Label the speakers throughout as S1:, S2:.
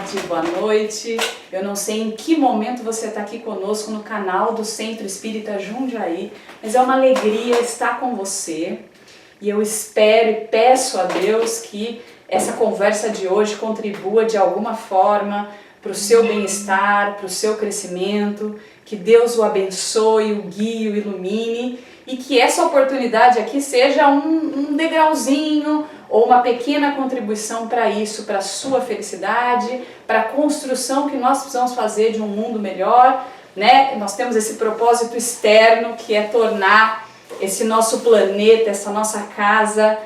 S1: tarde, boa noite. Eu não sei em que momento você está aqui conosco no canal do Centro Espírita Jundiaí, mas é uma alegria estar com você e eu espero e peço a Deus que essa conversa de hoje contribua de alguma forma para o seu bem-estar, para o seu crescimento, que Deus o abençoe, o guie, o ilumine e que essa oportunidade aqui seja um degrauzinho ou uma pequena contribuição para isso, para a sua felicidade, para a construção que nós precisamos fazer de um mundo melhor, né? Nós temos esse propósito externo que é tornar esse nosso planeta, essa nossa casa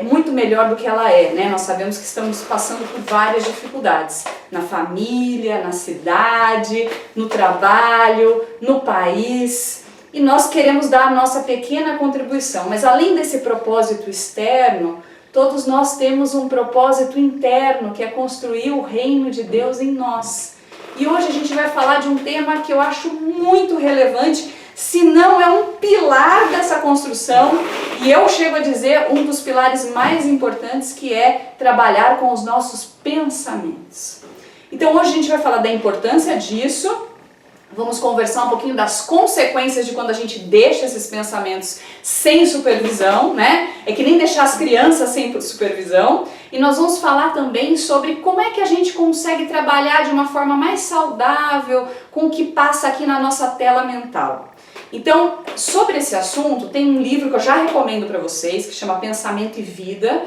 S1: muito melhor do que ela é, né? Nós sabemos que estamos passando por várias dificuldades, na família, na cidade, no trabalho, no país, e nós queremos dar a nossa pequena contribuição, mas além desse propósito externo, todos nós temos um propósito interno, que é construir o reino de Deus em nós. E hoje a gente vai falar de um tema que eu acho muito relevante, se não é um pilar dessa construção, e eu chego a dizer um dos pilares mais importantes, que é trabalhar com os nossos pensamentos. Então hoje a gente vai falar da importância disso, vamos conversar um pouquinho das consequências de quando a gente deixa esses pensamentos sem supervisão, né? É que nem deixar as crianças sem supervisão. E nós vamos falar também sobre como é que a gente consegue trabalhar de uma forma mais saudável com o que passa aqui na nossa tela mental. Então, sobre esse assunto, tem um livro que eu já recomendo para vocês, que chama Pensamento e Vida,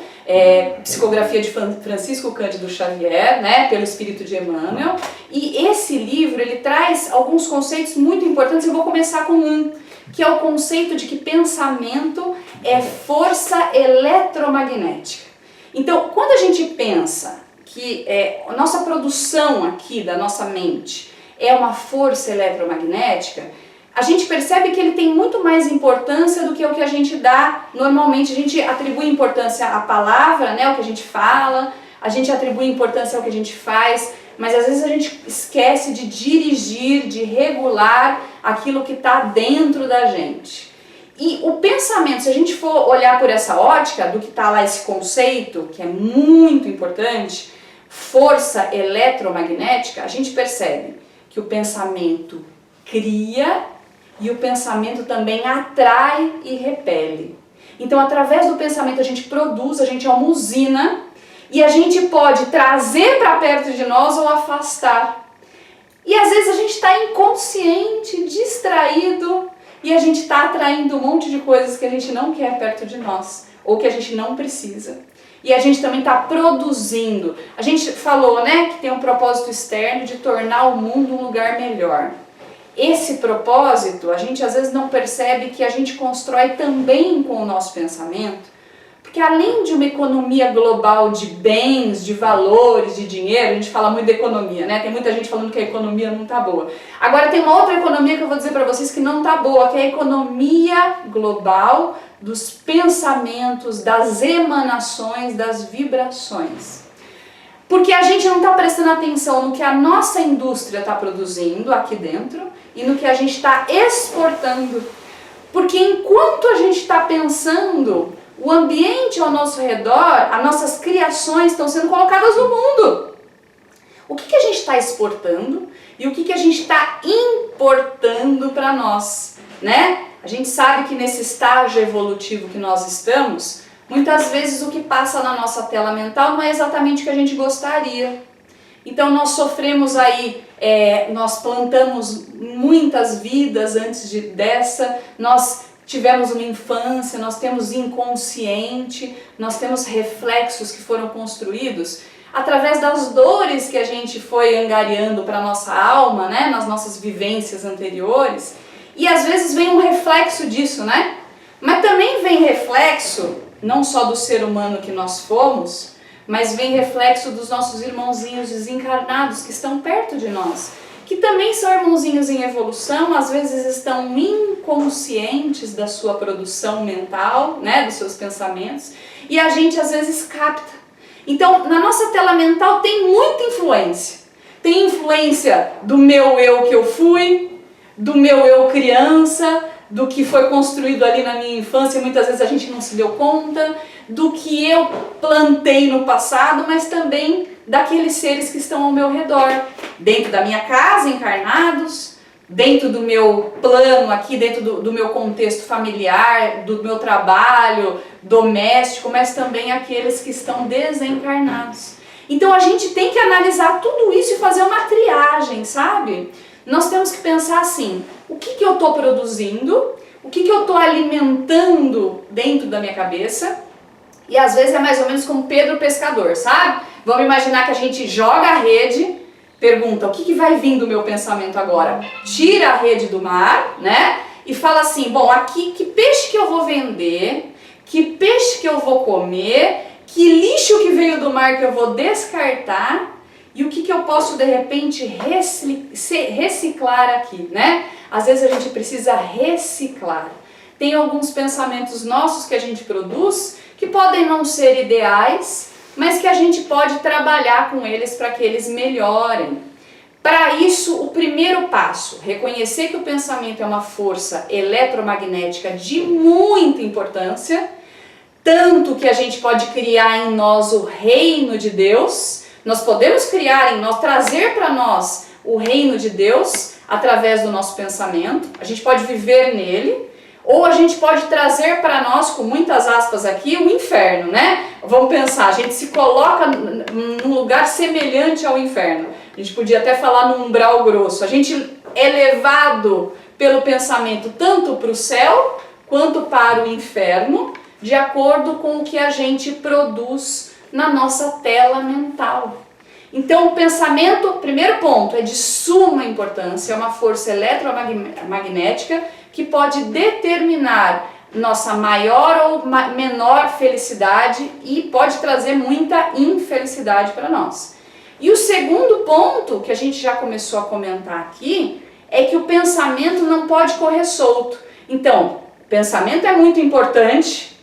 S1: psicografia de Francisco Cândido Xavier, né, pelo Espírito de Emmanuel. E esse livro, ele traz alguns conceitos muito importantes. Eu vou começar com um, que é o conceito de que pensamento é força eletromagnética. Então, quando a gente pensa que a nossa produção aqui da nossa mente é uma força eletromagnética, a gente percebe que ele tem muito mais importância do que o que a gente dá normalmente. A gente atribui importância à palavra, né, o que a gente fala, a gente atribui importância ao que a gente faz, mas às vezes a gente esquece de dirigir, de regular aquilo que está dentro da gente. E o pensamento, se a gente for olhar por essa ótica, do que está lá esse conceito, que é muito importante, força eletromagnética, a gente percebe que o pensamento cria e o pensamento também atrai e repele. Então, através do pensamento a gente produz, a gente é uma usina e a gente pode trazer para perto de nós ou afastar. E às vezes a gente está inconsciente, distraído e a gente está atraindo um monte de coisas que a gente não quer perto de nós ou que a gente não precisa. E a gente também está produzindo. A gente falou, né, que tem um propósito externo de tornar o mundo um lugar melhor. Esse propósito, a gente às vezes não percebe que a gente constrói também com o nosso pensamento, porque além de uma economia global de bens, de valores, de dinheiro, a gente fala muito de economia, né? Tem muita gente falando que a economia não tá boa. Agora tem uma outra economia que eu vou dizer para vocês que não tá boa, que é a economia global dos pensamentos, das emanações, das vibrações. Porque a gente não está prestando atenção no que a nossa indústria está produzindo aqui dentro e no que a gente está exportando. Porque enquanto a gente está pensando, o ambiente ao nosso redor, as nossas criações estão sendo colocadas no mundo. O que a gente está exportando e o que a gente está importando para nós, né? A gente sabe que nesse estágio evolutivo que nós estamos, muitas vezes o que passa na nossa tela mental não é exatamente o que a gente gostaria. Então nós sofremos aí, nós plantamos muitas vidas antes dessa, nós tivemos uma infância, nós temos inconsciente, nós temos reflexos que foram construídos através das dores que a gente foi angariando para a nossa alma, né, nas nossas vivências anteriores, e às vezes vem um reflexo disso, né? Mas também vem reflexo não só do ser humano que nós fomos, mas vem reflexo dos nossos irmãozinhos desencarnados que estão perto de nós, que também são irmãozinhos em evolução, às vezes estão inconscientes da sua produção mental, né, dos seus pensamentos, e a gente às vezes capta. Então, na nossa tela mental tem muita influência. Tem influência do meu eu que eu fui, do meu eu criança, do que foi construído ali na minha infância, muitas vezes a gente não se deu conta, do que eu plantei no passado, mas também daqueles seres que estão ao meu redor, dentro da minha casa, encarnados, dentro do meu plano aqui, dentro do meu contexto familiar, do meu trabalho doméstico, mas também aqueles que estão desencarnados. Então a gente tem que analisar tudo isso e fazer uma triagem, sabe? Nós temos que pensar assim, o que eu estou produzindo, o que eu estou alimentando dentro da minha cabeça, e às vezes é mais ou menos como Pedro pescador, sabe? Vamos imaginar que a gente joga a rede, pergunta, o que vai vir do meu pensamento agora? Tira a rede do mar, né? E fala assim, bom, aqui que peixe que eu vou vender, que peixe que eu vou comer, que lixo que veio do mar que eu vou descartar e o que eu posso de repente reciclar aqui, né? Às vezes a gente precisa reciclar. Tem alguns pensamentos nossos que a gente produz que podem não ser ideais, mas que a gente pode trabalhar com eles para que eles melhorem. Para isso, o primeiro passo, reconhecer que o pensamento é uma força eletromagnética de muita importância, tanto que a gente pode criar em nós o reino de Deus, nós podemos criar em nós, trazer para nós o reino de Deus através do nosso pensamento, a gente pode viver nele, ou a gente pode trazer para nós, com muitas aspas aqui, o inferno, né? Vamos pensar, a gente se coloca num lugar semelhante ao inferno. A gente podia até falar num umbral grosso. A gente é levado pelo pensamento tanto para o céu quanto para o inferno, de acordo com o que a gente produz na nossa tela mental. Então o pensamento, primeiro ponto, é de suma importância, é uma força eletromagnética que pode determinar nossa maior ou menor felicidade e pode trazer muita infelicidade para nós. E o segundo ponto, que a gente já começou a comentar aqui, é que o pensamento não pode correr solto. Então, o pensamento é muito importante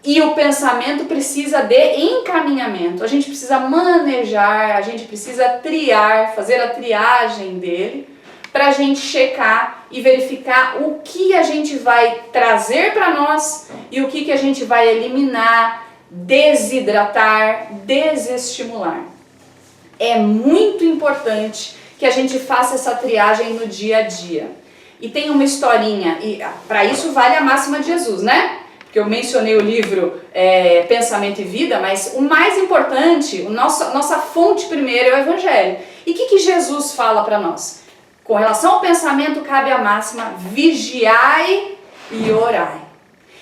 S1: e o pensamento precisa de encaminhamento. A gente precisa manejar, a gente precisa triar, fazer a triagem dele, para a gente checar e verificar o que a gente vai trazer para nós e o que a gente vai eliminar, desidratar, desestimular. É muito importante que a gente faça essa triagem no dia a dia. E tem uma historinha, e para isso vale a máxima de Jesus, né? Porque eu mencionei o livro Pensamento e Vida, mas o mais importante, nossa fonte primeiro é o Evangelho. E o que Jesus fala para nós? Com relação ao pensamento, cabe a máxima, vigiai e orai.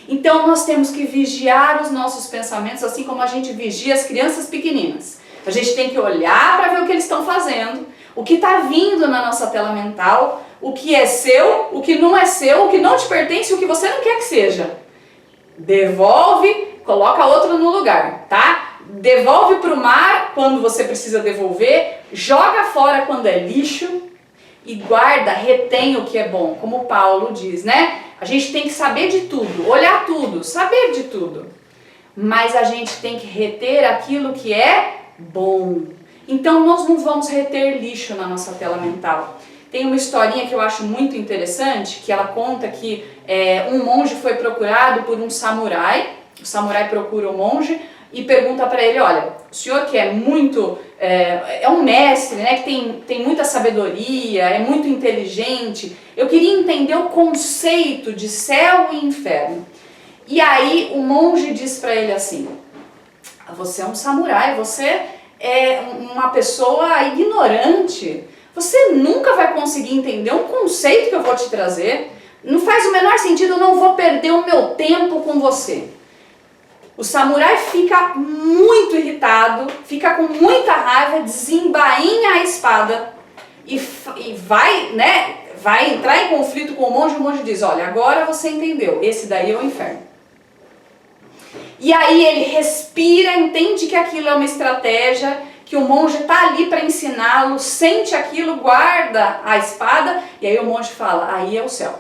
S1: Então nós temos que vigiar os nossos pensamentos, assim como a gente vigia as crianças pequeninas. A gente tem que olhar para ver o que eles estão fazendo, o que está vindo na nossa tela mental, o que é seu, o que não é seu, o que não te pertence, o que você não quer que seja. Devolve, coloca outro no lugar, tá? Devolve para o mar quando você precisa devolver, joga fora quando é lixo, e guarda, retém o que é bom, como Paulo diz, né? A gente tem que saber de tudo, olhar tudo, saber de tudo. Mas a gente tem que reter aquilo que é bom. Então nós não vamos reter lixo na nossa tela mental. Tem uma historinha que eu acho muito interessante, que ela conta que um monge foi procurado por um samurai. O samurai procura o monge e pergunta para ele, olha, o senhor que é muito, é um mestre, né, que tem muita sabedoria, é muito inteligente, eu queria entender o conceito de céu e inferno. E aí o monge diz para ele assim, você é um samurai, você é uma pessoa ignorante, você nunca vai conseguir entender um conceito que eu vou te trazer, não faz o menor sentido, eu não vou perder o meu tempo com você. O samurai fica muito irritado, fica com muita raiva, desembainha a espada e vai, né, vai entrar em conflito com o monge diz, olha, agora você entendeu, esse daí é o inferno. E aí ele respira, entende que aquilo é uma estratégia, que o monge está ali para ensiná-lo, sente aquilo, guarda a espada, e aí o monge fala, aí é o céu.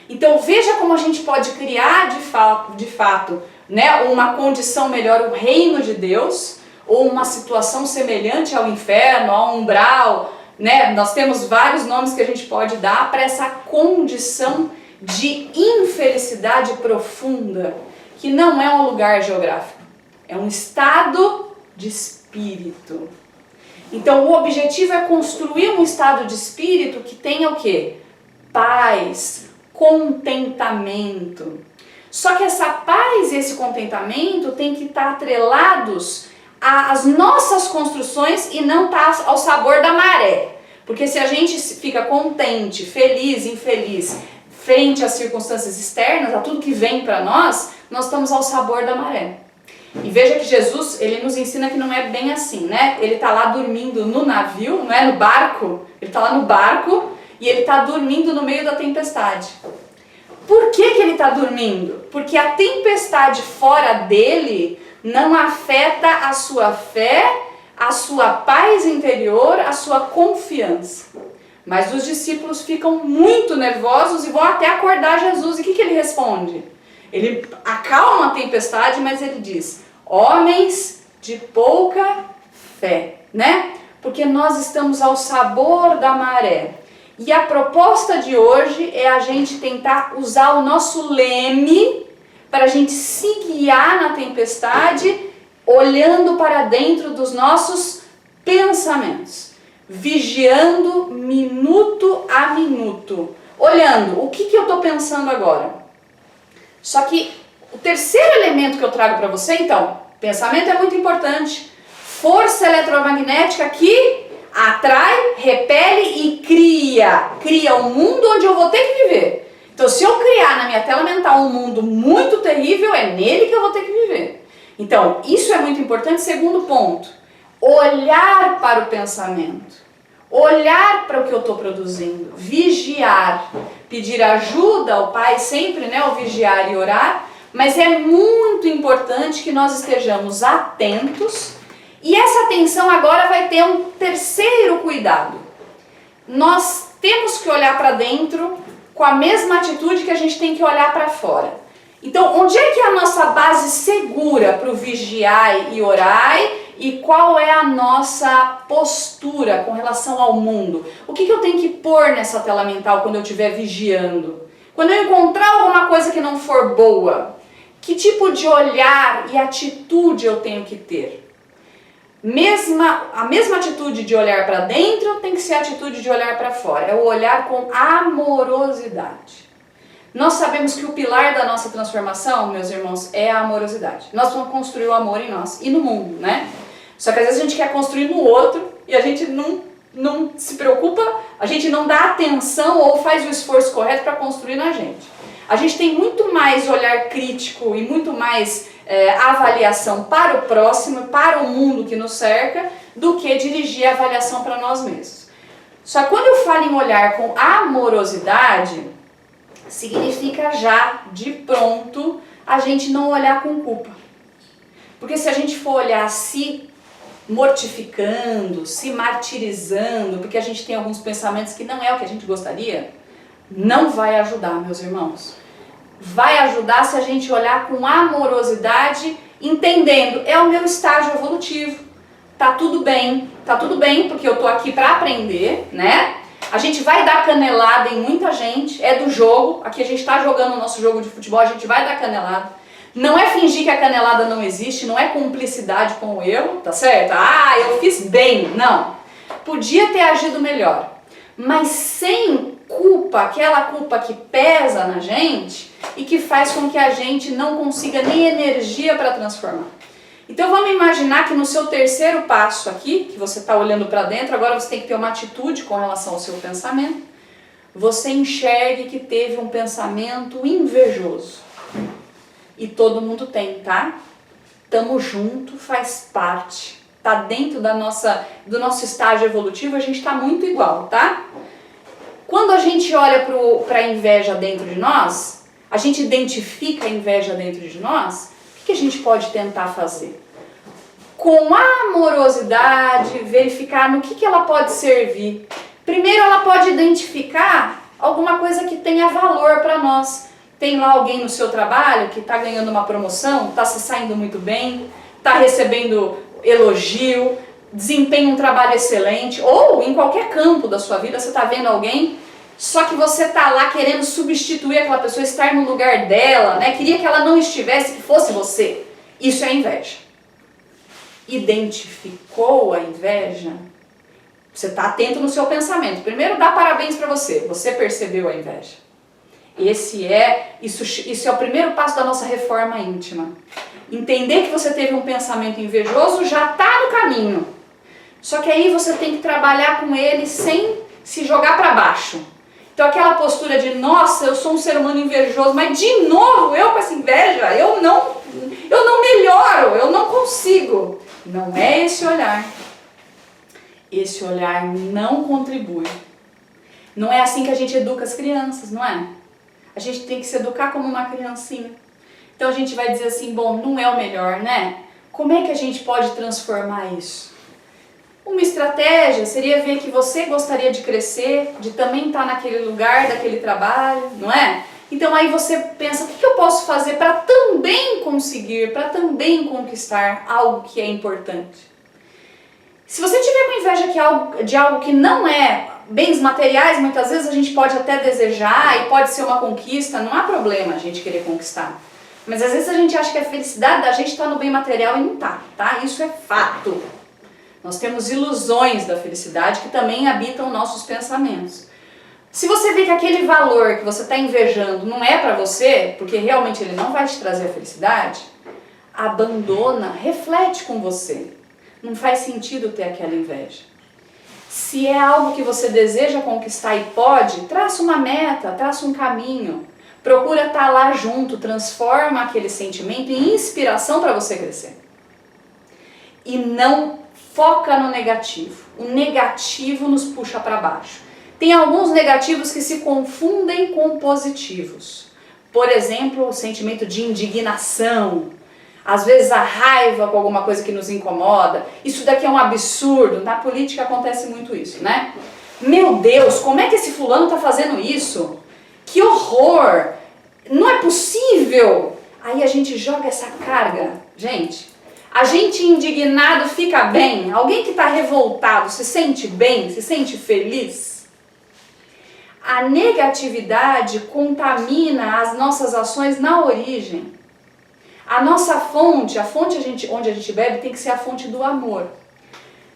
S1: Então veja como a gente pode criar de fato, né, uma condição melhor, o reino de Deus, ou uma situação semelhante ao inferno, ao umbral, né? Nós temos vários nomes que a gente pode dar para essa condição de infelicidade profunda, que não é um lugar geográfico, é um estado de espírito. Então o objetivo é construir um estado de espírito que tenha o quê? Paz, contentamento. Só que essa paz e esse contentamento tem que estar atrelados às nossas construções e não estar ao sabor da maré. Porque se a gente fica contente, feliz, infeliz, frente às circunstâncias externas, a tudo que vem para nós estamos ao sabor da maré. E veja que Jesus, ele nos ensina que não é bem assim, né? Ele está lá dormindo no navio, não é no barco, ele está lá no barco e ele está dormindo no meio da tempestade. Por que ele está dormindo? Porque a tempestade fora dele não afeta a sua fé, a sua paz interior, a sua confiança. Mas os discípulos ficam muito nervosos e vão até acordar Jesus. E o que ele responde? Ele acalma a tempestade, mas ele diz: homens de pouca fé, né? Porque nós estamos ao sabor da maré. E a proposta de hoje é a gente tentar usar o nosso leme para a gente se guiar na tempestade, olhando para dentro dos nossos pensamentos, vigiando minuto a minuto, olhando o que eu estou pensando agora. Só que o terceiro elemento que eu trago para você, então, pensamento é muito importante. Força eletromagnética que atrai, repele e cria um mundo onde eu vou ter que viver. Então, se eu criar na minha tela mental um mundo muito terrível, é nele que eu vou ter que viver. Então, isso é muito importante. Segundo ponto, olhar para o pensamento, olhar para o que eu estou produzindo, vigiar, pedir ajuda ao Pai sempre, né, ao vigiar e orar, mas é muito importante que nós estejamos atentos. E essa atenção agora vai ter um terceiro cuidado. Nós temos que olhar para dentro com a mesma atitude que a gente tem que olhar para fora. Então, onde é que é a nossa base segura para o vigiar e orar? E qual é a nossa postura com relação ao mundo? O que eu tenho que pôr nessa tela mental quando eu estiver vigiando? Quando eu encontrar alguma coisa que não for boa, que tipo de olhar e atitude eu tenho que ter? A mesma atitude de olhar para dentro tem que ser a atitude de olhar para fora. É o olhar com amorosidade. Nós sabemos que o pilar da nossa transformação, meus irmãos, é a amorosidade. Nós vamos construir o amor em nós e no mundo, né? Só que às vezes a gente quer construir no outro e a gente não se preocupa, a gente não dá atenção ou faz o esforço correto para construir na gente. A gente tem muito mais olhar crítico e muito mais avaliação para o próximo, para o mundo que nos cerca, do que dirigir a avaliação para nós mesmos. Só que quando eu falo em olhar com amorosidade, significa já de pronto a gente não olhar com culpa. Porque se a gente for olhar se mortificando, se martirizando, porque a gente tem alguns pensamentos que não é o que a gente gostaria, não vai ajudar, meus irmãos. Vai ajudar se a gente olhar com amorosidade, entendendo, é o meu estágio evolutivo, tá tudo bem porque eu tô aqui para aprender, né? A gente vai dar canelada em muita gente, é do jogo, aqui a gente tá jogando o nosso jogo de futebol, a gente vai dar canelada. Não é fingir que a canelada não existe, não é cumplicidade com o erro, tá certo? Ah, eu fiz bem, não. Podia ter agido melhor, mas sem culpa, aquela culpa que pesa na gente e que faz com que a gente não consiga nem energia para transformar. Então vamos imaginar que no seu terceiro passo aqui, que você está olhando para dentro, agora você tem que ter uma atitude com relação ao seu pensamento. Você enxergue que teve um pensamento invejoso. E todo mundo tem, tá? Tamo junto, faz parte. Tá dentro do nosso estágio evolutivo, a gente tá muito igual, tá? Quando a gente olha para a inveja dentro de nós, a gente identifica a inveja dentro de nós, o que a gente pode tentar fazer? Com amorosidade, verificar no que ela pode servir. Primeiro, ela pode identificar alguma coisa que tenha valor para nós. Tem lá alguém no seu trabalho que está ganhando uma promoção, está se saindo muito bem, está recebendo elogio, desempenha um trabalho excelente, ou em qualquer campo da sua vida você está vendo alguém, só que você está lá querendo substituir aquela pessoa, estar no lugar dela, né? Queria que ela não estivesse, que fosse você. Isso é inveja. Identificou a inveja? Você está atento no seu pensamento. Primeiro, dá parabéns para você. Você percebeu a inveja. Isso é o primeiro passo da nossa reforma íntima. Entender que você teve um pensamento invejoso já está no caminho. Só que aí você tem que trabalhar com ele sem se jogar para baixo. Então aquela postura de, nossa, eu sou um ser humano invejoso, mas de novo eu com essa inveja, eu não melhoro, eu não consigo. Não é esse olhar. Esse olhar não contribui. Não é assim que a gente educa as crianças, não é? A gente tem que se educar como uma criancinha. Então a gente vai dizer assim, bom, não é o melhor, né? Como é que a gente pode transformar isso? Uma estratégia seria ver que você gostaria de crescer, de também estar naquele lugar, daquele trabalho, não é? Então aí você pensa, o que eu posso fazer para também conseguir, para também conquistar algo que é importante? Se você tiver com inveja de algo que não é bens materiais, muitas vezes a gente pode até desejar e pode ser uma conquista, não há problema a gente querer conquistar. Mas às vezes a gente acha que a felicidade da gente está no bem material e não está, tá? Isso é fato. Nós temos ilusões da felicidade que também habitam nossos pensamentos. Se você vê que aquele valor que você está invejando não é para você, porque realmente ele não vai te trazer a felicidade, abandona, reflete com você. Não faz sentido ter aquela inveja. Se é algo que você deseja conquistar e pode, traça uma meta, traça um caminho. Procura estar lá junto, transforma aquele sentimento em inspiração para você crescer. E não foca no negativo. O negativo nos puxa para baixo. Tem alguns negativos que se confundem com positivos. Por exemplo, o sentimento de indignação. Às vezes a raiva com alguma coisa que nos incomoda. Isso daqui é um absurdo. Na política acontece muito isso, né? Meu Deus, como é que esse fulano está fazendo isso? Que horror! Não é possível! Aí a gente joga essa carga. Gente, a gente indignado fica bem? Alguém que está revoltado se sente bem? Se sente feliz? A negatividade contamina as nossas ações na origem. A nossa fonte, onde a gente bebe, tem que ser a fonte do amor.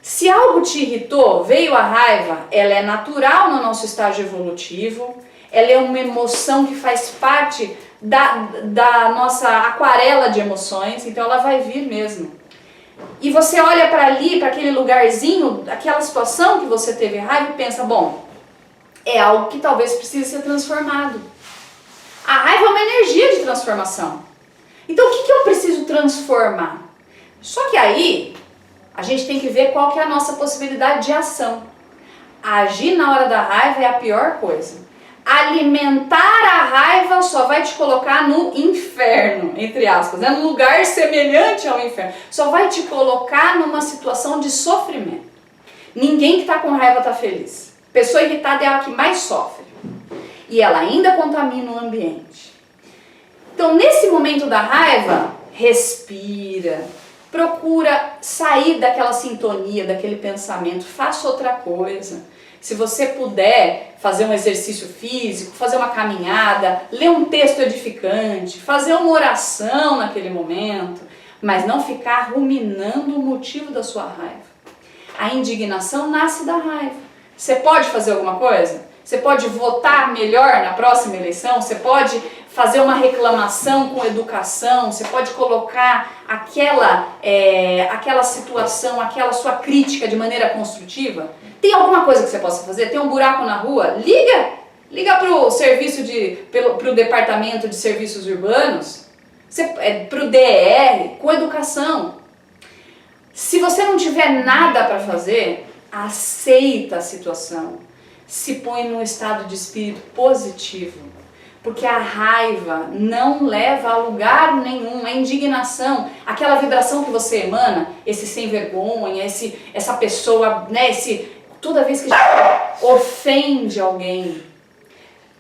S1: Se algo te irritou, veio a raiva, ela é natural no nosso estágio evolutivo, ela é uma emoção que faz parte da nossa aquarela de emoções, então ela vai vir mesmo. E você olha para ali, para aquele lugarzinho, aquela situação que você teve raiva e pensa, bom, é algo que talvez precise ser transformado. A raiva é uma energia de transformação. Então o que eu preciso transformar? Só que aí a gente tem que ver qual que é a nossa possibilidade de ação. Agir na hora da raiva é a pior coisa. Alimentar a raiva só vai te colocar no inferno, entre aspas, né? Num lugar semelhante ao inferno. Só vai te colocar numa situação de sofrimento. Ninguém que está com raiva está feliz. Pessoa irritada é a que mais sofre. E ela ainda contamina o ambiente. Então, nesse momento da raiva, respira, procura sair daquela sintonia, daquele pensamento, faça outra coisa. Se você puder fazer um exercício físico, fazer uma caminhada, ler um texto edificante, fazer uma oração naquele momento, mas não ficar ruminando o motivo da sua raiva. A indignação nasce da raiva. Você pode fazer alguma coisa? Você pode votar melhor na próxima eleição? Você pode fazer uma reclamação com educação? Você pode colocar aquela situação, aquela sua crítica de maneira construtiva? Tem alguma coisa que você possa fazer? Tem um buraco na rua? Liga para o Departamento de Serviços Urbanos, para o DR, com educação. Se você não tiver nada para fazer, aceita a situação. Se põe num estado de espírito positivo. Porque a raiva não leva a lugar nenhum, a indignação, aquela vibração que você emana, esse sem vergonha, essa pessoa, né, toda vez que a gente ofende alguém,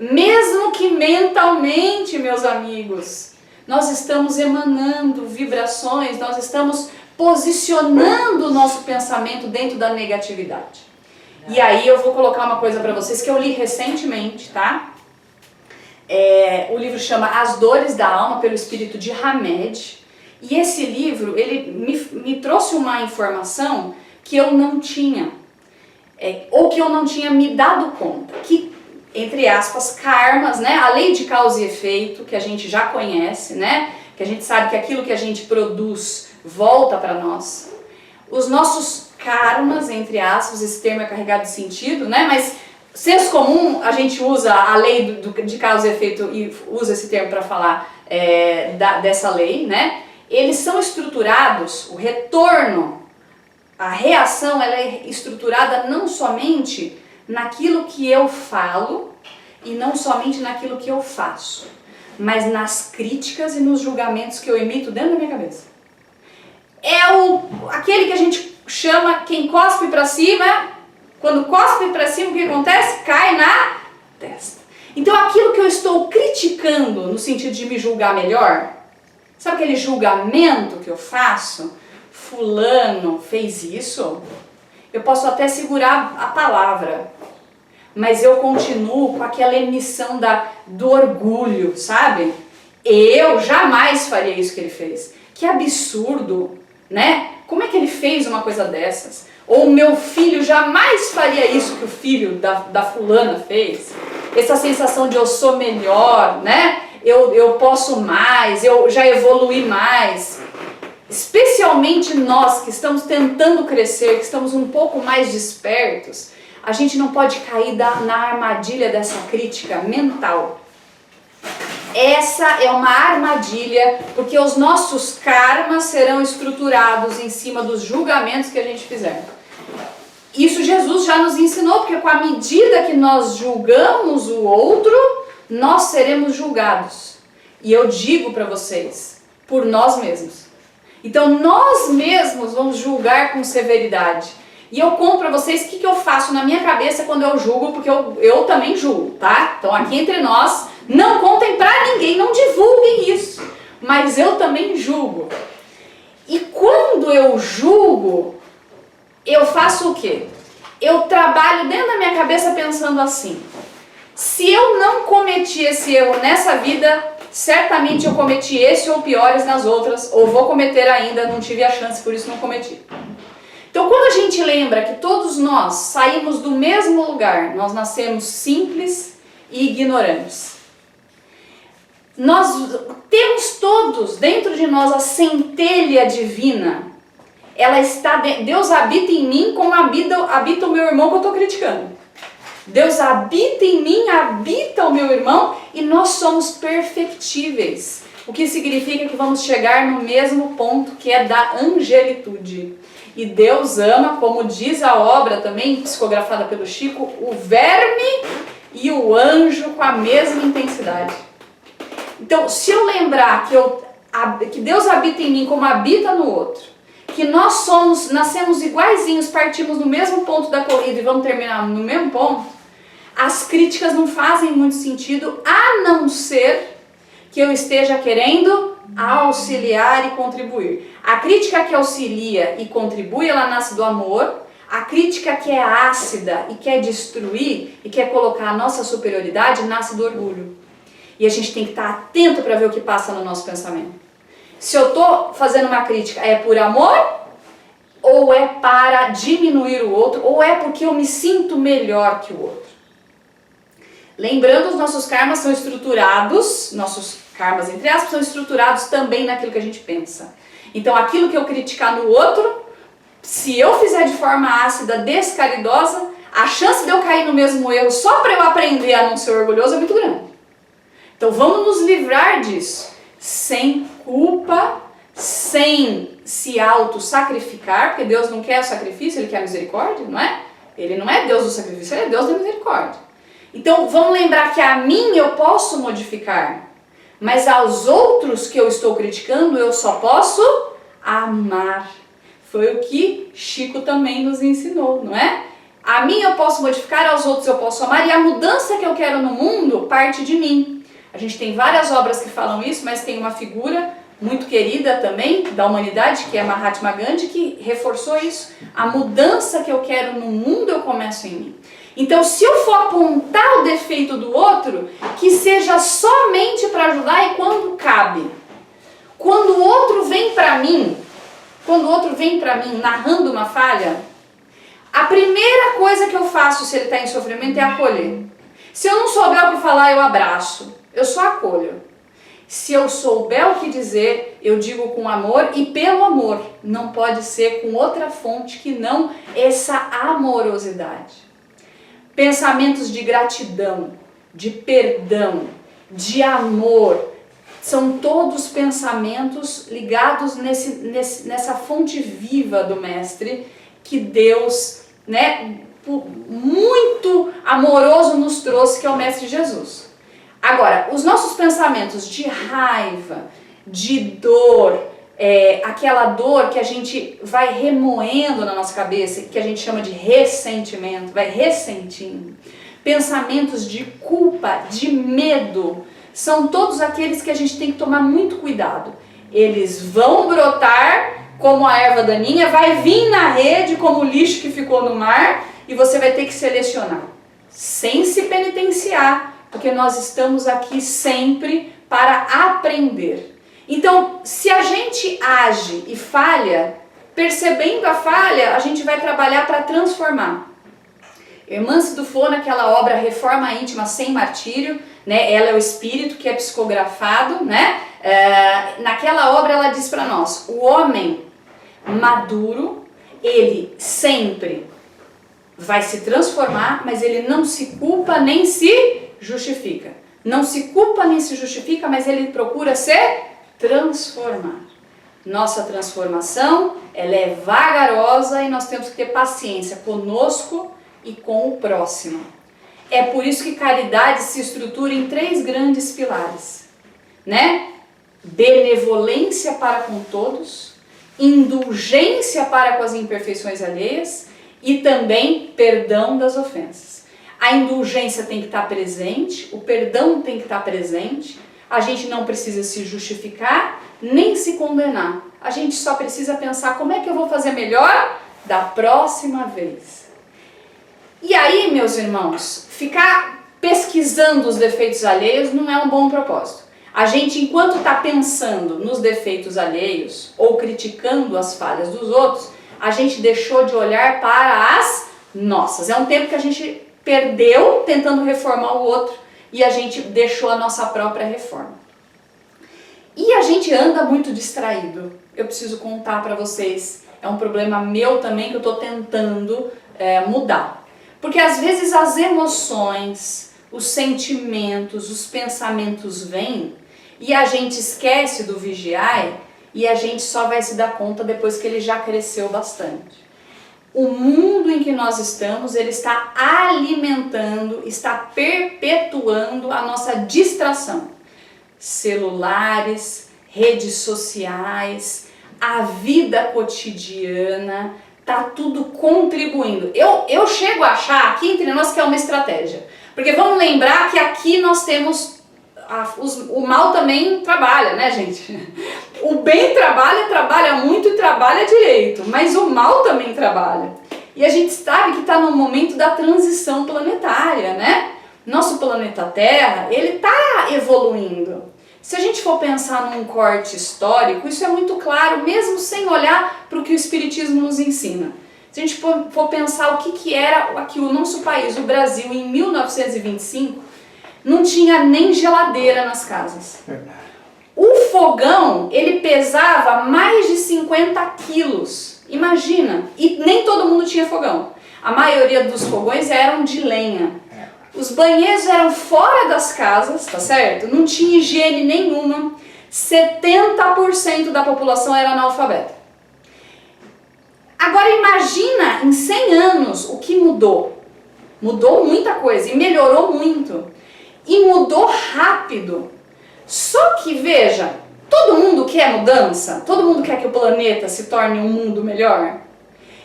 S1: mesmo que mentalmente, meus amigos, nós estamos emanando vibrações, nós estamos posicionando o nosso pensamento dentro da negatividade. E aí eu vou colocar uma coisa para vocês que eu li recentemente, tá? O livro chama As Dores da Alma, pelo Espírito de Hamed. E esse livro, ele me trouxe uma informação que eu não tinha. ou que eu não tinha me dado conta, que, entre aspas, karmas, né? A lei de causa e efeito, que a gente já conhece, né? Que a gente sabe que aquilo que a gente produz volta para nós. Os nossos karmas, entre aspas, esse termo é carregado de sentido, né? Mas senso comum, a gente usa a lei de causa e efeito e usa esse termo para falar dessa lei, né? Eles são estruturados, o retorno, a reação, ela é estruturada não somente naquilo que eu falo e não somente naquilo que eu faço, mas nas críticas e nos julgamentos que eu emito dentro da minha cabeça. É aquele que a gente chama quem cospe para cima, quando cospe para cima o que acontece? Cai na testa. Então aquilo que eu estou criticando no sentido de me julgar melhor, sabe aquele julgamento que eu faço? Fulano fez isso, eu posso até segurar a palavra, mas eu continuo com aquela emissão do orgulho, sabe? Eu jamais faria isso que ele fez. Que absurdo, né? Como é que ele fez uma coisa dessas? Ou meu filho jamais faria isso que o filho da fulana fez. Essa sensação de eu sou melhor, né? Eu posso mais, eu já evoluí mais. Especialmente nós que estamos tentando crescer, que estamos um pouco mais despertos, a gente não pode cair na armadilha dessa crítica mental. Essa é uma armadilha, porque os nossos karmas serão estruturados em cima dos julgamentos que a gente fizer. Isso Jesus já nos ensinou, porque com a medida que nós julgamos o outro, nós seremos julgados. E eu digo para vocês, por nós mesmos. Então nós mesmos vamos julgar com severidade. E eu conto para vocês o que eu faço na minha cabeça quando eu julgo, porque eu também julgo, tá? Então aqui entre nós, não contem pra ninguém, não divulguem isso. Mas eu também julgo. E quando eu julgo, eu faço o quê? Eu trabalho dentro da minha cabeça pensando assim: se eu não cometi esse erro nessa vida, certamente eu cometi esse ou piores nas outras, ou vou cometer ainda, não tive a chance, por isso não cometi. Então quando a gente lembra que todos nós saímos do mesmo lugar, nós nascemos simples e ignorantes. Nós temos todos dentro de nós a centelha divina. Ela está Deus habita em mim como habita o meu irmão que eu estou criticando. Deus habita em mim, habita o meu irmão e nós somos perfectíveis. O que significa que vamos chegar no mesmo ponto que é da angelitude. E Deus ama, como diz a obra também, psicografada pelo Chico, o verme e o anjo com a mesma intensidade. Então, se eu lembrar que Deus habita em mim como habita no outro, que nós nascemos iguaizinhos, partimos do mesmo ponto da corrida e vamos terminar no mesmo ponto, as críticas não fazem muito sentido, a não ser que eu esteja querendo auxiliar e contribuir. A crítica que auxilia e contribui, ela nasce do amor. A crítica que é ácida e quer destruir e quer colocar a nossa superioridade, nasce do orgulho. E a gente tem que estar atento para ver o que passa no nosso pensamento. Se eu estou fazendo uma crítica, é por amor? Ou é para diminuir o outro? Ou é porque eu me sinto melhor que o outro? Lembrando, os nossos karmas são estruturados, nossos karmas entre aspas, são estruturados também naquilo que a gente pensa. Então aquilo que eu criticar no outro, se eu fizer de forma ácida, descaridosa, a chance de eu cair no mesmo erro só para eu aprender a não ser orgulhoso é muito grande. Então vamos nos livrar disso, sem culpa, sem se auto-sacrificar, porque Deus não quer o sacrifício, Ele quer a misericórdia, não é? Ele não é Deus do sacrifício, Ele é Deus da misericórdia. Então vamos lembrar que a mim eu posso modificar, mas aos outros que eu estou criticando eu só posso amar. Foi o que Chico também nos ensinou, não é? A mim eu posso modificar, aos outros eu posso amar, e a mudança que eu quero no mundo parte de mim. A gente tem várias obras que falam isso, mas tem uma figura muito querida também da humanidade, que é Mahatma Gandhi, que reforçou isso. A mudança que eu quero no mundo eu começo em mim. Então, se eu for apontar o defeito do outro, que seja somente para ajudar e quando cabe. Quando o outro vem para mim, narrando uma falha, A primeira coisa que eu faço se ele está em sofrimento é acolher. Se eu não souber o que falar, eu abraço. Eu só acolho. Se eu souber o que dizer, eu digo com amor e pelo amor. Não pode ser com outra fonte que não essa amorosidade. Pensamentos de gratidão, de perdão, de amor, são todos pensamentos ligados nessa fonte viva do Mestre que Deus, né, muito amoroso nos trouxe, que é o Mestre Jesus. Agora, os nossos pensamentos de raiva, de dor, aquela dor que a gente vai remoendo na nossa cabeça, que a gente chama de ressentimento, vai ressentindo. Pensamentos de culpa, de medo, são todos aqueles que a gente tem que tomar muito cuidado. Eles vão brotar como a erva daninha, vai vir na rede como o lixo que ficou no mar e você vai ter que selecionar, sem se penitenciar, porque nós estamos aqui sempre para aprender. Então, se a gente age e falha, percebendo a falha, a gente vai trabalhar para transformar. Hermance Dufaux, naquela obra Reforma Íntima Sem Martírio, né, ela é o espírito que é psicografado, né? Naquela obra ela diz para nós, o homem maduro, ele sempre vai se transformar, mas ele não se culpa nem se justifica. Não se culpa nem se justifica, mas ele procura se transformar. Nossa transformação, ela é vagarosa e nós temos que ter paciência conosco e com o próximo. É por isso que caridade se estrutura em 3 grandes pilares, né? Benevolência para com todos, indulgência para com as imperfeições alheias e também perdão das ofensas. A indulgência tem que estar presente, o perdão tem que estar presente, a gente não precisa se justificar nem se condenar. A gente só precisa pensar como é que eu vou fazer melhor da próxima vez. E aí, meus irmãos, ficar pesquisando os defeitos alheios não é um bom propósito. A gente, enquanto está pensando nos defeitos alheios ou criticando as falhas dos outros, a gente deixou de olhar para as nossas. É um tempo que a gente perdeu tentando reformar o outro e a gente deixou a nossa própria reforma. E a gente anda muito distraído. Eu preciso contar para vocês, é um problema meu também que eu estou tentando mudar. Porque às vezes as emoções, os sentimentos, os pensamentos vêm e a gente esquece do vigiai e a gente só vai se dar conta depois que ele já cresceu bastante. O mundo em que nós estamos, ele está alimentando, está perpetuando a nossa distração. Celulares, redes sociais, a vida cotidiana, tá tudo contribuindo. Eu chego a achar aqui entre nós que é uma estratégia. Porque vamos lembrar que aqui nós temos... o mal também trabalha, né, gente? O bem trabalha muito e trabalha direito, mas o mal também trabalha. E a gente sabe que está no momento da transição planetária, né? Nosso planeta Terra, ele está evoluindo. Se a gente for pensar num corte histórico, isso é muito claro, mesmo sem olhar para o que o Espiritismo nos ensina. Se a gente for pensar o que era aqui o nosso país, o Brasil, em 1925, não tinha nem geladeira nas casas. O fogão, ele pesava mais de 50 quilos, imagina, e nem todo mundo tinha fogão. A maioria dos fogões eram de lenha. Os banheiros eram fora das casas, tá certo? Não tinha higiene nenhuma. 70% da população era analfabeta. Agora imagina, em 100 anos, o que mudou. Mudou muita coisa e melhorou muito. E mudou rápido. Só que, veja, todo mundo quer mudança? Todo mundo quer que o planeta se torne um mundo melhor?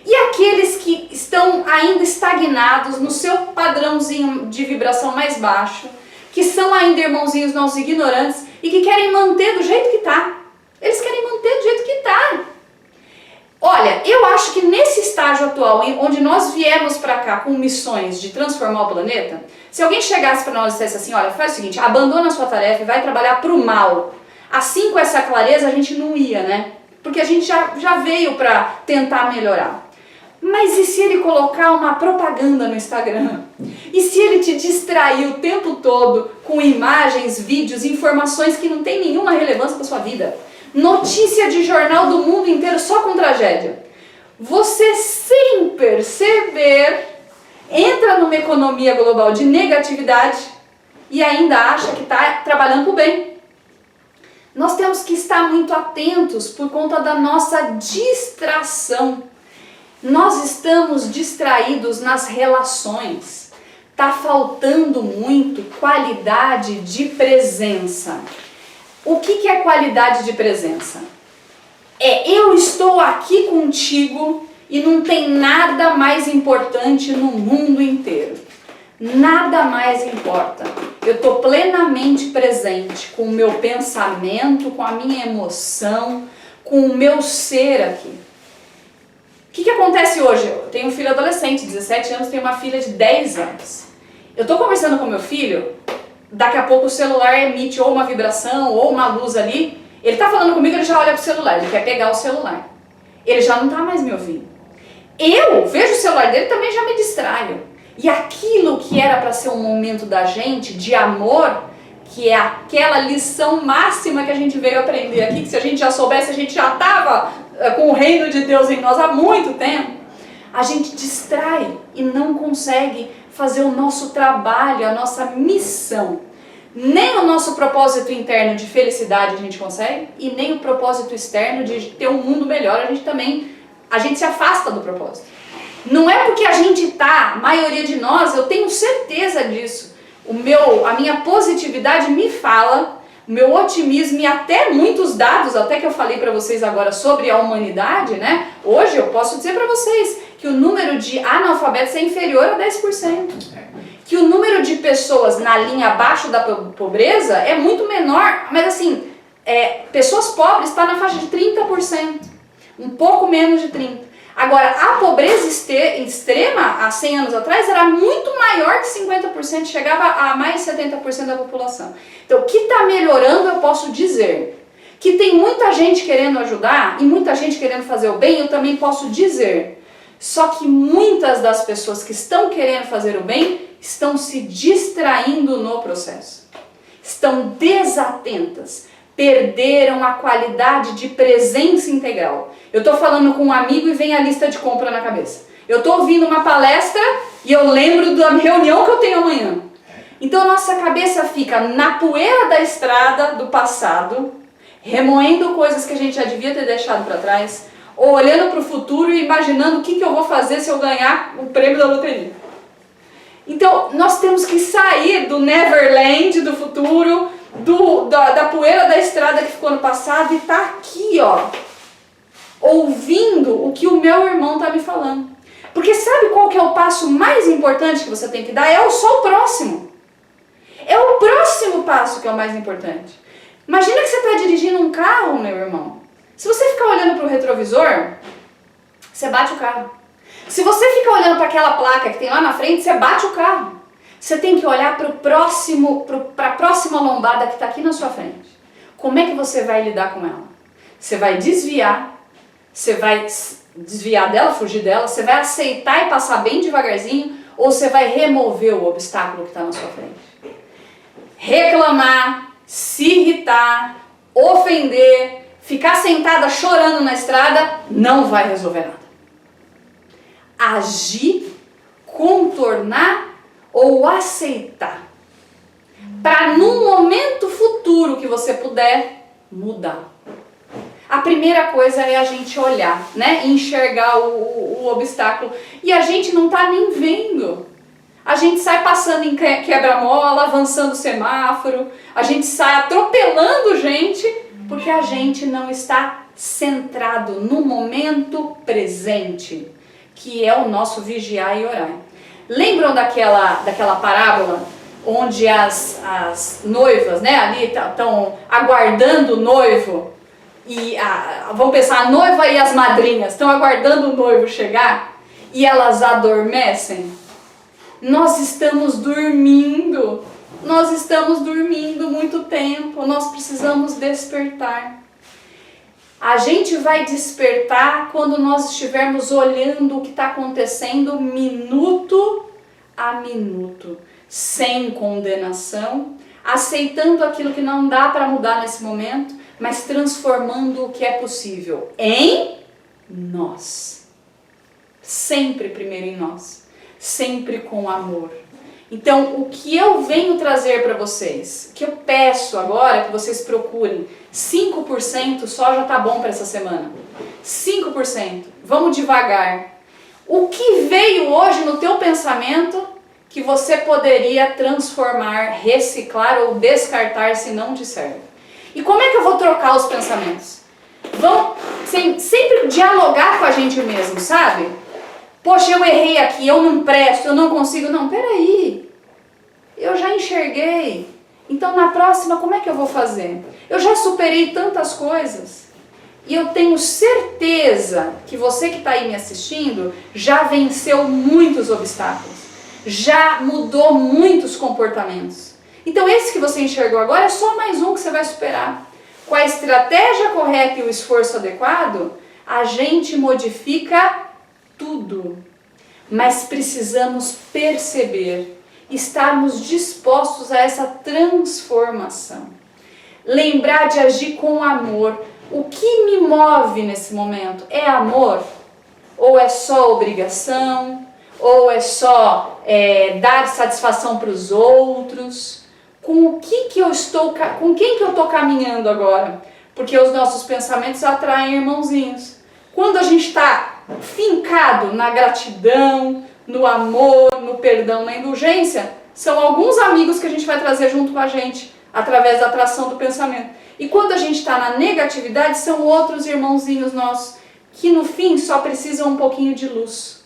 S1: E aqueles que estão ainda estagnados no seu padrãozinho de vibração mais baixo, que são ainda irmãozinhos nossos ignorantes e que querem manter do jeito que está. Eles querem manter do jeito que está. Olha, eu acho que nesse estágio atual, onde nós viemos para cá com missões de transformar o planeta, se alguém chegasse para nós e dissesse assim, olha, faz o seguinte, abandona a sua tarefa e vai trabalhar para o mal. Assim, com essa clareza, a gente não ia, né? Porque a gente já veio para tentar melhorar. Mas e se ele colocar uma propaganda no Instagram? E se ele te distrair o tempo todo com imagens, vídeos, informações que não tem nenhuma relevância para sua vida? Notícia de jornal do mundo inteiro só com tragédia. Você, sem perceber, entra numa economia global de negatividade e ainda acha que está trabalhando para o bem. Nós temos que estar muito atentos por conta da nossa distração. Nós estamos distraídos nas relações. Está faltando muito qualidade de presença. O que é qualidade de presença? Eu estou aqui contigo e não tem nada mais importante no mundo inteiro. Nada mais importa. Eu estou plenamente presente com o meu pensamento, com a minha emoção, com o meu ser aqui. O que acontece hoje? Eu tenho um filho adolescente, 17 anos, tenho uma filha de 10 anos. Eu estou conversando com meu filho, daqui a pouco o celular emite ou uma vibração ou uma luz ali. Ele está falando comigo, ele já olha para o celular, ele quer pegar o celular. Ele já não está mais me ouvindo. Eu vejo o celular dele, também já me distraio. E aquilo que era para ser um momento da gente, de amor, que é aquela lição máxima que a gente veio aprender aqui, que se a gente já soubesse, a gente já estava com o reino de Deus em nós há muito tempo, a gente distrai e não consegue fazer o nosso trabalho, a nossa missão. Nem o nosso propósito interno de felicidade a gente consegue, e nem o propósito externo de ter um mundo melhor, a gente se afasta do propósito. Não é porque a gente a maioria de nós, eu tenho certeza disso, a minha positividade me fala, o meu otimismo e até muitos dados, até que eu falei para vocês agora sobre a humanidade, né? Hoje eu posso dizer para vocês que o número de analfabetos é inferior a 10%. Que o número de pessoas na linha abaixo da pobreza é muito menor, mas assim, pessoas pobres está na faixa de 30%, um pouco menos de 30%. Agora, a pobreza extrema, há 100 anos atrás, era muito maior que 50%, chegava a mais de 70% da população. Então, o que está melhorando, eu posso dizer. Que tem muita gente querendo ajudar e muita gente querendo fazer o bem, eu também posso dizer. Só que muitas das pessoas que estão querendo fazer o bem estão se distraindo no processo. Estão desatentas. Perderam a qualidade de presença integral. Eu estou falando com um amigo e vem a lista de compra na cabeça. Eu estou ouvindo uma palestra e eu lembro da reunião que eu tenho amanhã. Então nossa cabeça fica na poeira da estrada do passado, remoendo coisas que a gente já devia ter deixado para trás, ou olhando para o futuro e imaginando o que eu vou fazer se eu ganhar o prêmio da loteria. Então nós temos que sair do Neverland, do futuro, da poeira da estrada que ficou no passado e tá aqui, ó, ouvindo o que o meu irmão tá me falando. Porque sabe qual que é o passo mais importante que você tem que dar? É só o próximo. É o próximo passo que é o mais importante. Imagina que você está dirigindo um carro, meu irmão. Se você ficar olhando para o retrovisor, você bate o carro. Se você ficar olhando para aquela placa que tem lá na frente, você bate o carro. Você tem que olhar para a próxima lombada que está aqui na sua frente. Como é que você vai lidar com ela? Você vai desviar dela, fugir dela, você vai aceitar e passar bem devagarzinho, ou você vai remover o obstáculo que está na sua frente? Reclamar, se irritar, ofender, ficar sentada chorando na estrada, não vai resolver nada. Agir, contornar ou aceitar, para num momento futuro que você puder mudar. A primeira coisa é a gente olhar, né, enxergar o obstáculo, e a gente não está nem vendo. A gente sai passando em quebra-mola, avançando o semáforo, a gente sai atropelando gente, porque a gente não está centrado no momento presente, que é o nosso vigiar e orar. Lembram daquela parábola onde as noivas, né, ali estão aguardando o noivo, e vamos pensar, a noiva e as madrinhas estão aguardando o noivo chegar e elas adormecem? Nós estamos dormindo muito tempo, nós precisamos despertar. A gente vai despertar quando nós estivermos olhando o que está acontecendo minuto a minuto, sem condenação, aceitando aquilo que não dá para mudar nesse momento, mas transformando o que é possível em nós. Sempre primeiro em nós, sempre com amor. Então, o que eu venho trazer para vocês, o que eu peço agora que vocês procurem, 5% só já tá bom para essa semana. 5%. Vamos devagar. O que veio hoje no teu pensamento que você poderia transformar, reciclar ou descartar se não te serve? E como é que eu vou trocar os pensamentos? Vão sempre dialogar com a gente mesmo, sabe? Poxa, eu errei aqui, eu não presto, eu não consigo. Não, peraí. Eu já enxerguei. Então na próxima, como é que eu vou fazer? Eu já superei tantas coisas. E eu tenho certeza que você que está aí me assistindo já venceu muitos obstáculos. Já mudou muitos comportamentos. Então esse que você enxergou agora é só mais um que você vai superar. Com a estratégia correta e o esforço adequado, a gente modifica tudo. Mas precisamos perceber, estarmos dispostos a essa transformação. Lembrar de agir com amor. O que me move nesse momento? É amor? Ou é só obrigação? Ou é só dar satisfação para os outros? Com quem que eu estou caminhando agora? Porque os nossos pensamentos atraem irmãozinhos. Quando a gente está fincado na gratidão, no amor, no perdão, na indulgência, são alguns amigos que a gente vai trazer junto com a gente, através da atração do pensamento. E quando a gente está na negatividade, são outros irmãozinhos nossos, que no fim só precisam um pouquinho de luz.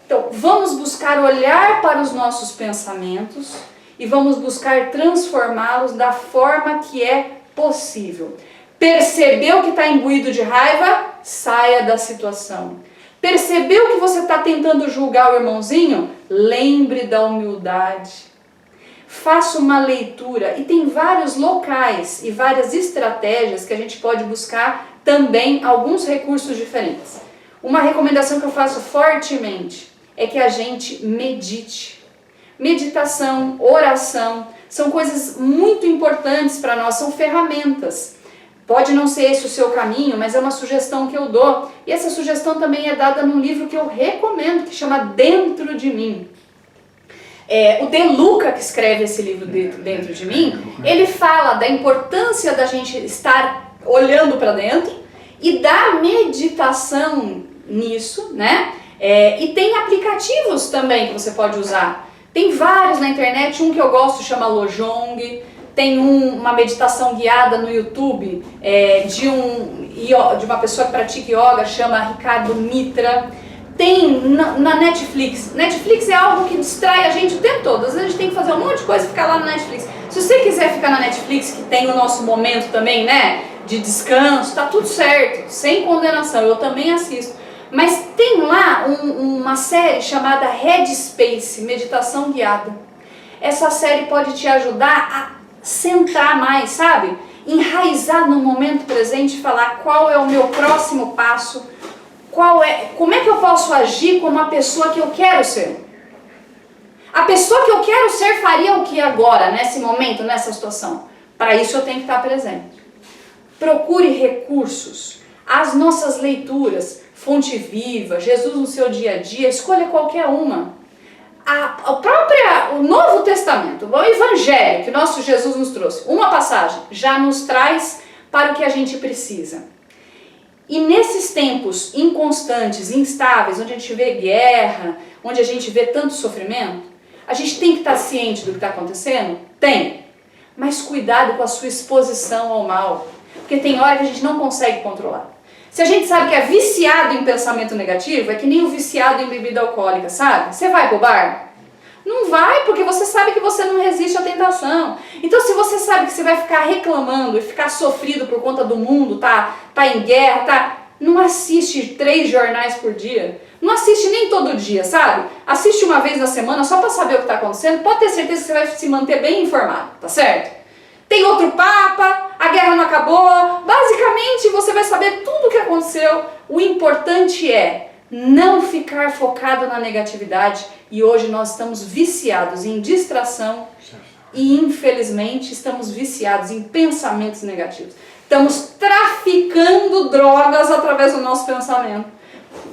S1: Então, vamos buscar olhar para os nossos pensamentos e vamos buscar transformá-los da forma que é possível. Percebeu que está imbuído de raiva? Saia da situação. Percebeu que você está tentando julgar o irmãozinho? Lembre da humildade. Faça uma leitura e tem vários locais e várias estratégias que a gente pode buscar também alguns recursos diferentes. Uma recomendação que eu faço fortemente é que a gente medite. Meditação, oração, são coisas muito importantes para nós, são ferramentas. Pode não ser esse o seu caminho, mas é uma sugestão que eu dou. E essa sugestão também é dada num livro que eu recomendo, que chama Dentro de Mim. O De Luca, que escreve esse livro Dentro de Mim, ele fala da importância da gente estar olhando para dentro e da meditação nisso, né? E tem aplicativos também que você pode usar. Tem vários na internet, um que eu gosto chama Lojong. Tem uma meditação guiada no YouTube de uma pessoa que pratica yoga, chama Ricardo Mitra. Tem na Netflix. Netflix é algo que distrai a gente o tempo todo. Às vezes a gente tem que fazer um monte de coisa e ficar lá na Netflix. Se você quiser ficar na Netflix, que tem o nosso momento também, né, de descanso, tá tudo certo, sem condenação, eu também assisto. Mas tem lá uma série chamada Headspace, meditação guiada. Essa série pode te ajudar a centrar mais, sabe? Enraizar no momento presente e falar qual é o meu próximo passo, como é que eu posso agir como a pessoa que eu quero ser. A pessoa que eu quero ser faria o que agora, nesse momento, nessa situação? Para isso eu tenho que estar presente. Procure recursos, as nossas leituras, Fonte Viva, Jesus no seu dia a dia, escolha qualquer uma. O Novo Testamento, o Evangelho que nosso Jesus nos trouxe, uma passagem, já nos traz para o que a gente precisa. E nesses tempos inconstantes, instáveis, onde a gente vê guerra, onde a gente vê tanto sofrimento, a gente tem que estar ciente do que está acontecendo? Tem. Mas cuidado com a sua exposição ao mal, porque tem hora que a gente não consegue controlar. Se a gente sabe que é viciado em pensamento negativo, é que nem o viciado em bebida alcoólica, sabe? Você vai pro bar? Não vai, porque você sabe que você não resiste à tentação. Então, se você sabe que você vai ficar reclamando e ficar sofrido por conta do mundo, tá em guerra, não assiste 3 jornais por dia. Não assiste nem todo dia, sabe? Assiste uma vez na semana só para saber o que está acontecendo. Pode ter certeza que você vai se manter bem informado, tá certo? Tem outro Papa, a guerra não acabou. Basicamente, você vai saber aconteceu. O importante é não ficar focado na negatividade. E hoje nós estamos viciados em distração e infelizmente estamos viciados em pensamentos negativos. Estamos traficando drogas através do nosso pensamento.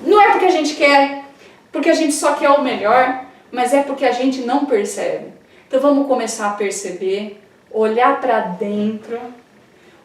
S1: Não é porque a gente quer, porque a gente só quer o melhor, mas é porque a gente não percebe. Então vamos começar a perceber, olhar para dentro,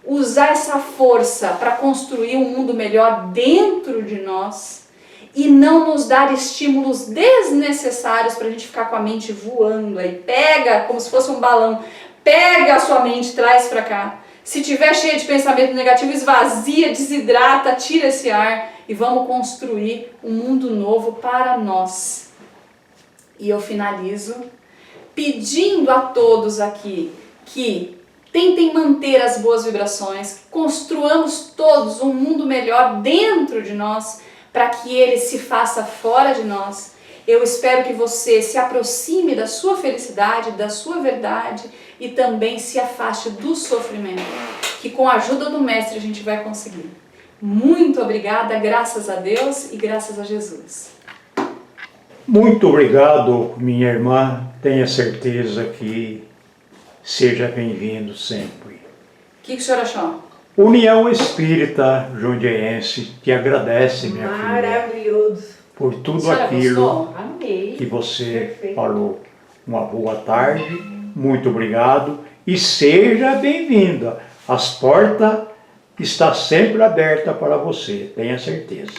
S1: usar essa força para construir um mundo melhor dentro de nós e não nos dar estímulos desnecessários para a gente ficar com a mente voando aí. Pega, como se fosse um balão, pega a sua mente, traz para cá. Se tiver cheia de pensamento negativo, esvazia, desidrata, tira esse ar e vamos construir um mundo novo para nós. E eu finalizo pedindo a todos aqui que tentem manter as boas vibrações, construamos todos um mundo melhor dentro de nós, para que ele se faça fora de nós. Eu espero que você se aproxime da sua felicidade, da sua verdade e também se afaste do sofrimento, que com a ajuda do Mestre a gente vai conseguir. Muito obrigada, graças a Deus e graças a Jesus.
S2: Muito obrigado, minha irmã. Tenha certeza que seja bem-vindo sempre.
S1: O que o senhor achou?
S2: União Espírita Jundiaense te agradece, minha filha,
S3: Maravilhoso.
S2: por tudo
S1: A senhora
S2: aquilo
S1: gostou?
S3: Amei.
S2: que você
S3: Perfeito.
S2: falou. Uma boa tarde, muito obrigado e seja bem-vinda. As portas estão sempre abertas para você, tenha certeza.